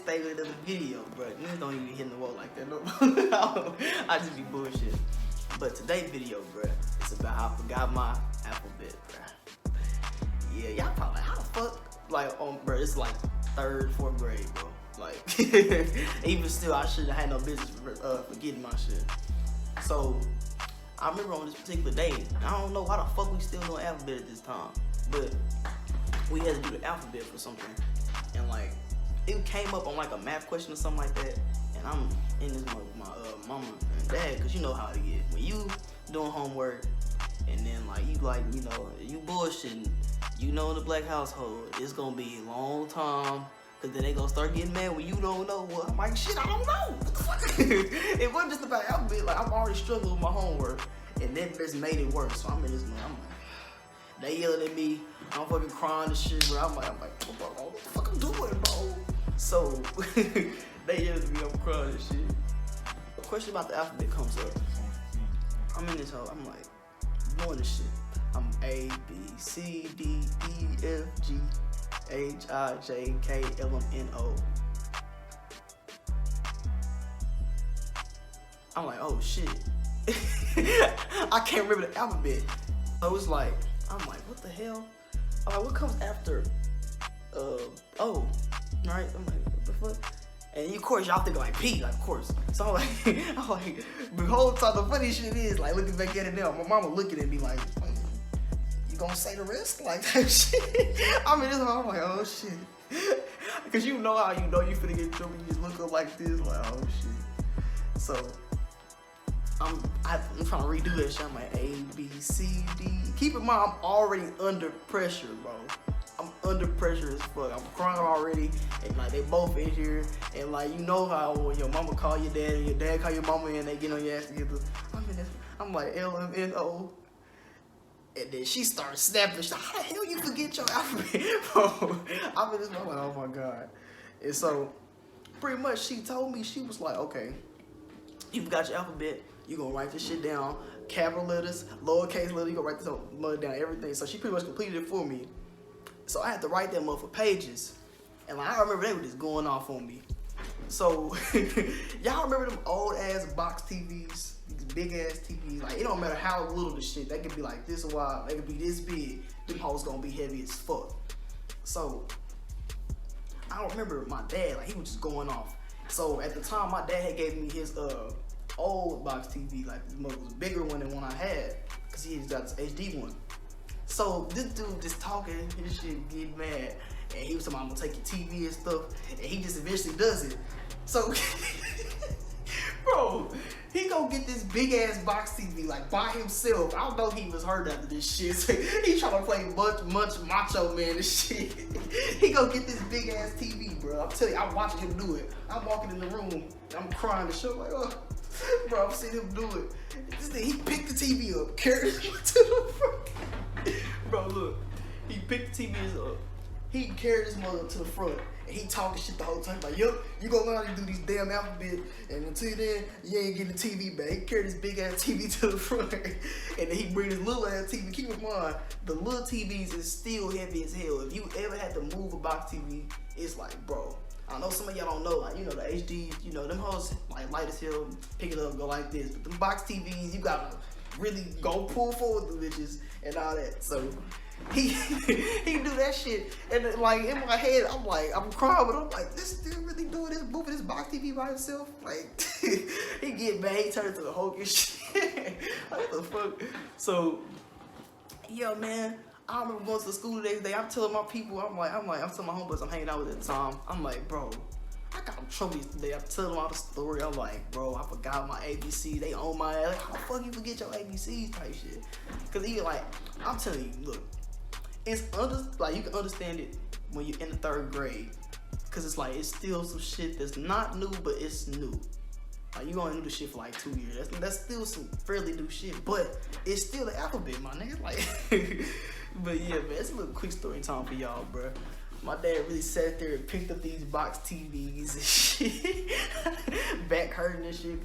thing of the video, bro. Niggas don't even hit the wall like that no more. I just be bullshit. But today's video, bro, it's about how I forgot my alphabet, bro. Yeah, y'all probably like, how the fuck? Like, bro, it's like 3rd, 4th grade, bro. Like, even still, I shouldn't have had no business forgetting my shit. So, I remember on this particular day, I don't know why the fuck we still doing alphabet at this time, but we had to do the alphabet for something, and like, it came up on like a math question or something like that, and I'm in this with my mama and dad, cause you know how it get. When you doing homework, and then like, you know, you bullshitting, you know in the black household, it's gonna be a long time, cause then they gonna start getting mad when you don't know. Well, I'm like, shit, I don't know. What the fuck? It wasn't just about alphabet. Like, I'm already struggling with my homework, and then just made it worse. So I'm in this mode. I'm like, they yelling at me. I'm fucking crying and shit, bro. I'm like, what the fuck I'm doing, bro? So they yelling at me. I'm crying and shit. A question about the alphabet comes up. I'm in this hole. I'm like, doing this shit. I'm A, B, C, D, E, F, G, H, I, J, K, L, M, N, O. I'm like, oh shit. I can't remember the alphabet. So it's like, I'm like, what the hell? I'm like, what comes after O? Right? I'm like, what the fuck? And of course, y'all think like P, like, of course. So I'm like, the whole time, the funny shit is, like, looking back at it now, my mama looking at me like, you gonna say the rest? Like, that shit. I'm in this one, I'm like, oh shit. Cause you know how you finna get in trouble, you just look up like this, like, oh shit. So, I'm trying to redo that shit. I'm like, A, B, C, D. Keep in mind, I'm already under pressure, bro. I'm under pressure as fuck. I'm crying already, and like, they both in here, and like, you know how when your mama call your dad and your dad call your mama and they get on your ass together. I'm like, L, M, N, O. And then she started snapping. She's like, how the hell you forget your alphabet, bro? I'm in this moment, like, oh my God. And so, pretty much, she told me, she was like, okay, you forgot your alphabet. You gonna write this shit down, capital letters, lowercase letters. You gonna write this down, everything. So she pretty much completed it for me. So I had to write them up for pages, and like, I remember they were just going off on me. So y'all remember them old ass box TVs, these big ass TVs? Like, it don't matter how little the shit. They could be like this wide, they could be this big. Them hoes gonna be heavy as fuck. So I don't remember my dad. Like, he was just going off. So at the time, my dad had gave me his old box TV, like, it was a bigger one than one I had, cause he got this HD one. So this dude just talking, his shit getting mad, and he was talking about, I'm gonna take your TV and stuff, and he just eventually does it. So, bro, he gonna get this big ass box TV like by himself. I don't know if he was hurt after this shit. So he trying to play much macho man and shit. He gonna get this big ass TV, bro. I'm telling you, I'm watching him do it. I'm walking in the room, I'm crying and shit, like, oh. Bro, I'm seeing him do it. This thing, he picked the TV up, carried it to the front. Bro, look, he picked the TV up. He carried his mother to the front, and he talking shit the whole time. Like, yup, you gonna learn how to do these damn alphabet, and until then, you ain't getting the TV back. He carried his big ass TV to the front, and then he bring his little ass TV. Keep in mind, the little TVs is still heavy as hell. If you ever had to move a box TV, it's like, bro. I know some of y'all don't know, like, you know, the HD, you know, them hoes, like, light as hell, pick it up, go like this. But them box TVs, you gotta really go pull forward the bitches and all that. So, he do that shit, and then, like, in my head, I'm like, I'm crying, but I'm like, this dude really doing this, moving this box TV by himself? Like, he get mad, he turned into the Hulk and shit. Like, what the fuck? So, yo, man. I remember going to the school the next day. I'm telling my people, I'm telling my homeboys I'm hanging out with at the time. I'm like, bro, I got in trouble today. I'm telling them all the story. I'm like, bro, I forgot my ABC. They own my ass. Like, how the fuck you forget your ABCs type shit? Cause even like, I'm telling you, look, it's like, you can understand it when you're in the 3rd grade. Cause it's like, it's still some shit that's not new, but it's new. Like, you gonna do the shit for like 2 years. That's still some fairly new shit, but it's still the alphabet, my nigga. Like, but yeah, man, it's a little quick story time for y'all, bro. My dad really sat there and picked up these box TVs and shit. Back hurting and shit.